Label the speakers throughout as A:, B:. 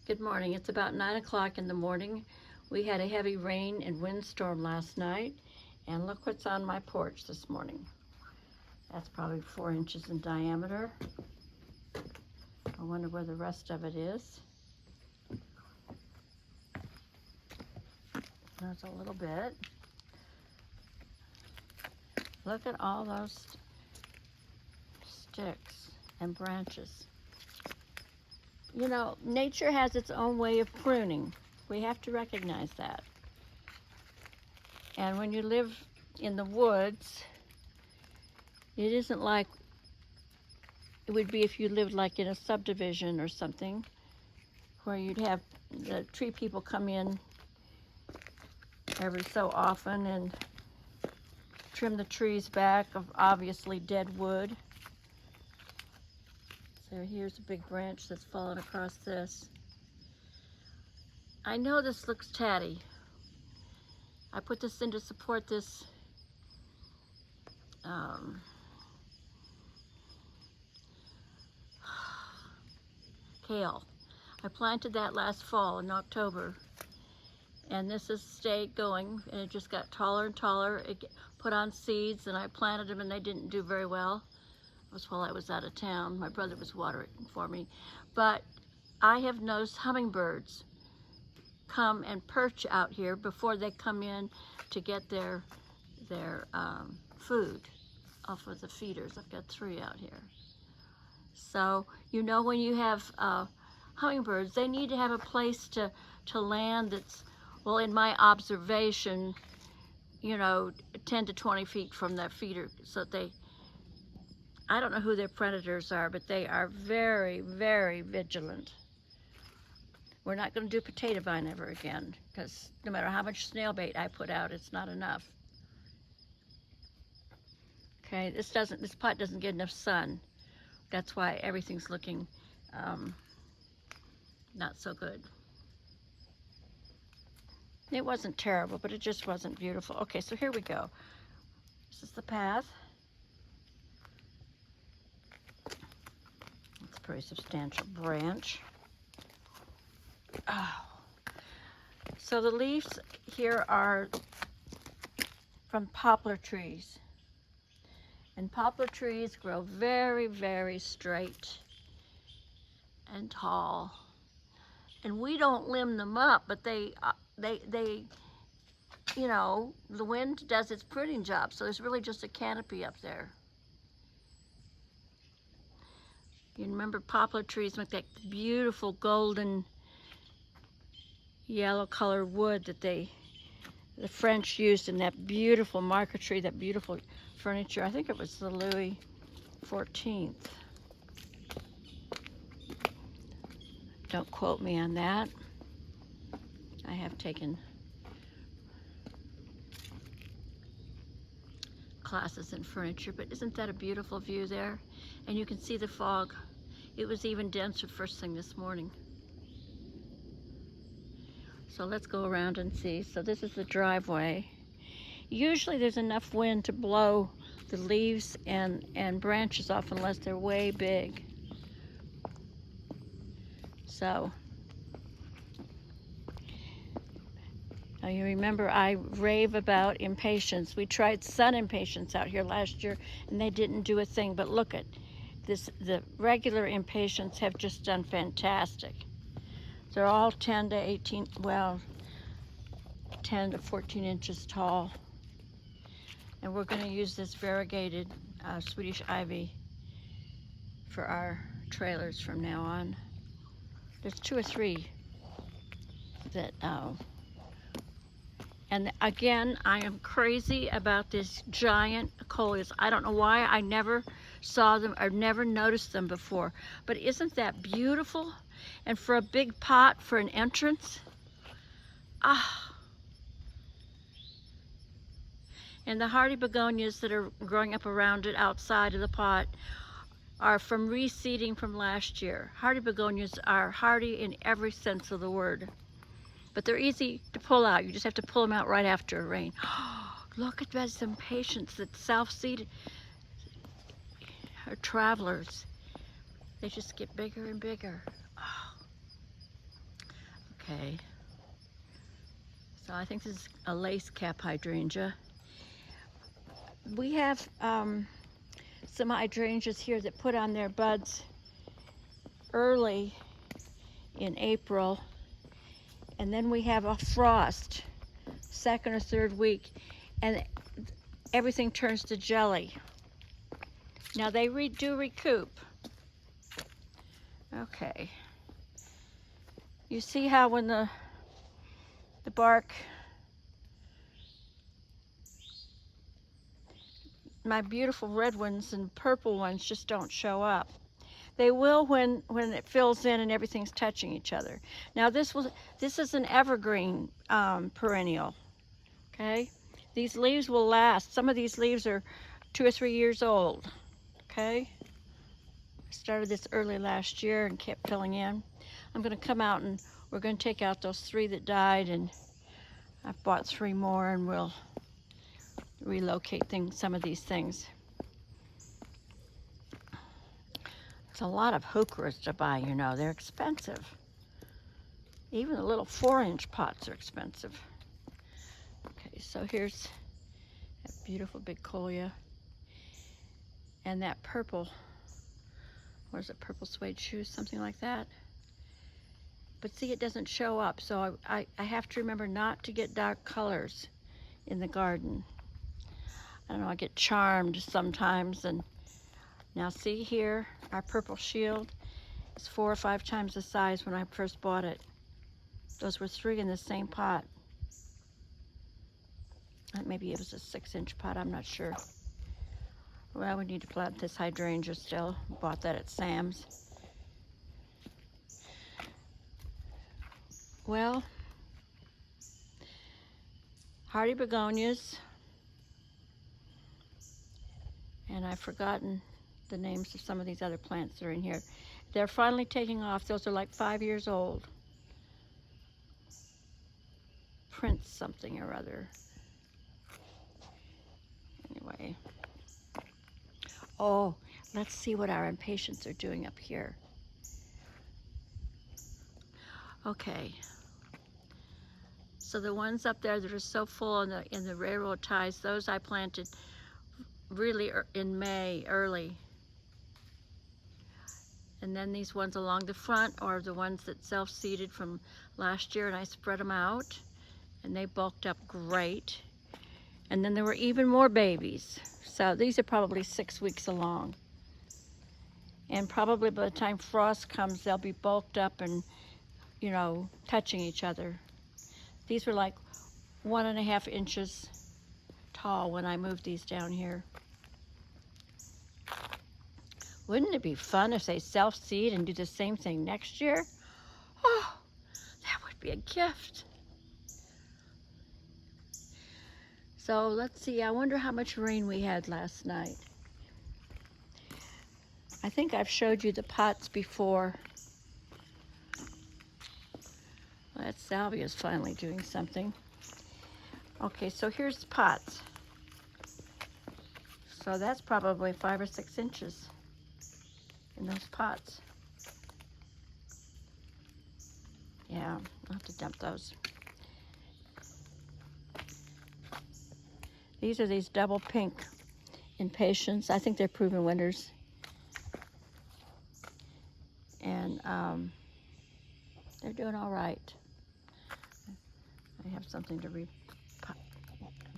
A: Good morning. It's about 9 o'clock in the morning. We had a heavy rain and windstorm last night, and look what's on my porch this morning. That's probably 4 inches in diameter. I wonder where the rest of it is. There's a little bit. Look at all those sticks and branches. You know, nature has its own way of pruning. We have to recognize that. And when you live in the woods, it isn't like it would be if you lived like in a subdivision or something, where you'd have the tree people come in every so often and trim the trees back of obviously dead wood. So here's a big branch that's fallen across this. I know this looks tatty. I put this in to support this kale. I planted that last fall in October, and this has stayed going, and it just got taller and taller. It put on seeds, and I planted them, and they didn't do very well. It was while I was out of town. My brother was watering for me. But I have noticed hummingbirds come and perch out here before they come in to get their food off of the feeders. I've got 3 out here. So, you know, when you have hummingbirds, they need to have a place to land that's, well, in my observation, you know, 10 to 20 feet from their feeder, so that I don't know who their predators are, but they are very, very vigilant. We're not going to do potato vine ever again, because no matter how much snail bait I put out, it's not enough. Okay, this pot doesn't get enough sun. That's why everything's looking not so good. It wasn't terrible, but it just wasn't beautiful. Okay, so here we go. This is the path. It's a pretty substantial branch. Oh. So the leaves here are from poplar trees. And poplar trees grow very, very straight and tall. And we don't limb them up, but they, you know, the wind does its pruning job. So there's really just a canopy up there. You remember poplar trees make that beautiful golden yellow colored wood that the French used in that beautiful marquetry, that beautiful furniture. I think it was the Louis XIV. Don't quote me on that. I have taken classes in furniture, but isn't that a beautiful view there? And you can see the fog. It was even denser first thing this morning. So let's go around and see. So this is the driveway. Usually there's enough wind to blow the leaves and branches off unless they're way big. So, now you remember I rave about impatiens. We tried sun impatiens out here last year and they didn't do a thing, but look at this, the regular impatiens have just done fantastic. They're all 10 to 18, well, 10 to 14 inches tall. And we're going to use this variegated Swedish ivy for our trailers from now on. There's 2 or 3 that, and again, I am crazy about this giant coleus. I don't know why I never saw them or never noticed them before, but isn't that beautiful? And for a big pot for an entrance, and the hardy begonias that are growing up around it outside of the pot are from reseeding from last year. Hardy begonias are hardy in every sense of the word, but they're easy to pull out. You just have to pull them out right after a rain. Look at those impatiens that self-seed are travelers. They just get bigger and bigger. Okay. So I think this is a lace cap hydrangea. We have some hydrangeas here that put on their buds early in April, and then we have a frost second or third week, and everything turns to jelly. Now they do recoup. Okay. You see how when the bark, my beautiful red ones and purple ones just don't show up. They will when it fills in and everything's touching each other. Now this is an evergreen perennial. Okay, these leaves will last. Some of these leaves are 2 or 3 years old. Okay, I started this early last year and kept filling in. I'm going to come out and we're going to take out those 3 that died, and I've bought 3 more, and we'll relocate some of these things. It's a lot of heucheras to buy, you know. They're expensive. Even the little 4-inch pots are expensive. Okay, so here's that beautiful big Colia. And that purple, what is it, purple suede shoes, something like that. But see, it doesn't show up, so I have to remember not to get dark colors in the garden. I don't know, I get charmed sometimes. And now see here, our purple shield is 4 or 5 times the size when I first bought it. Those were 3 in the same pot. Maybe it was a 6-inch pot, I'm not sure. Well, we need to plant this hydrangea still. Bought that at Sam's. Well, hardy begonias. And I've forgotten the names of some of these other plants that are in here. They're finally taking off. Those are like 5 years old. Prince something or other. Anyway. Oh, let's see what our impatiens are doing up here. Okay. So the ones up there that are so full in the railroad ties, those I planted really in May, early. And then these ones along the front are the ones that self-seeded from last year, and I spread them out, and they bulked up great. And then there were even more babies. So these are probably 6 weeks along. And probably by the time frost comes, they'll be bulked up and, you know, touching each other. These were like 1.5 inches tall when I moved these down here. Wouldn't it be fun if they self-seed and do the same thing next year? Oh, that would be a gift. So let's see, I wonder how much rain we had last night. I think I've showed you the pots before. Well, that salvia's finally doing something. Okay, so here's the pots. So that's probably 5 or 6 inches in those pots. Yeah, I'll have to dump those. These are these double pink impatiens. I think they're proven winners. And they're doing all right. I have something to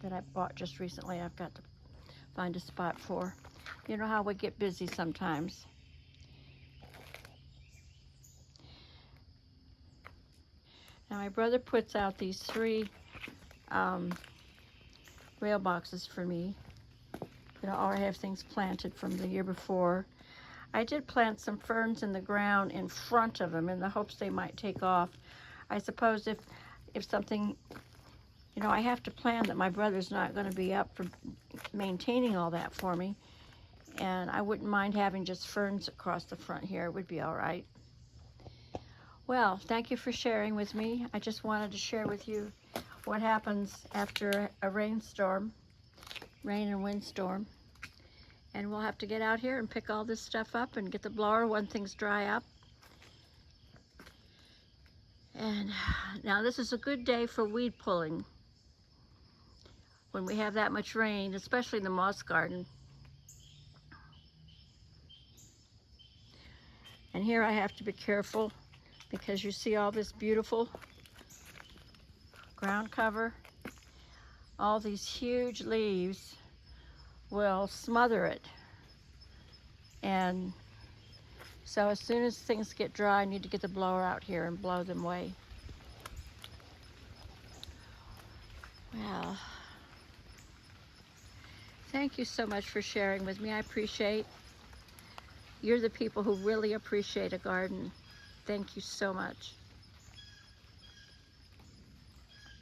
A: that I bought just recently. I've got to find a spot for. You know how we get busy sometimes. Now my brother puts out these 3 rail boxes for me. You know, I already have things planted from the year before. I did plant some ferns in the ground in front of them in the hopes they might take off. I suppose if something, you know, I have to plan that my brother's not going to be up for maintaining all that for me. And I wouldn't mind having just ferns across the front here. It would be all right. Well, thank you for sharing with me. I just wanted to share with you what happens after a rainstorm, rain and windstorm. And we'll have to get out here and pick all this stuff up and get the blower when things dry up. And now this is a good day for weed pulling when we have that much rain, especially in the moss garden. And here I have to be careful because you see all this beautiful ground cover. All these huge leaves will smother it. And so as soon as things get dry, I need to get the blower out here and blow them away. Well, thank you so much for sharing with me. I appreciate. You're the people who really appreciate a garden. Thank you so much.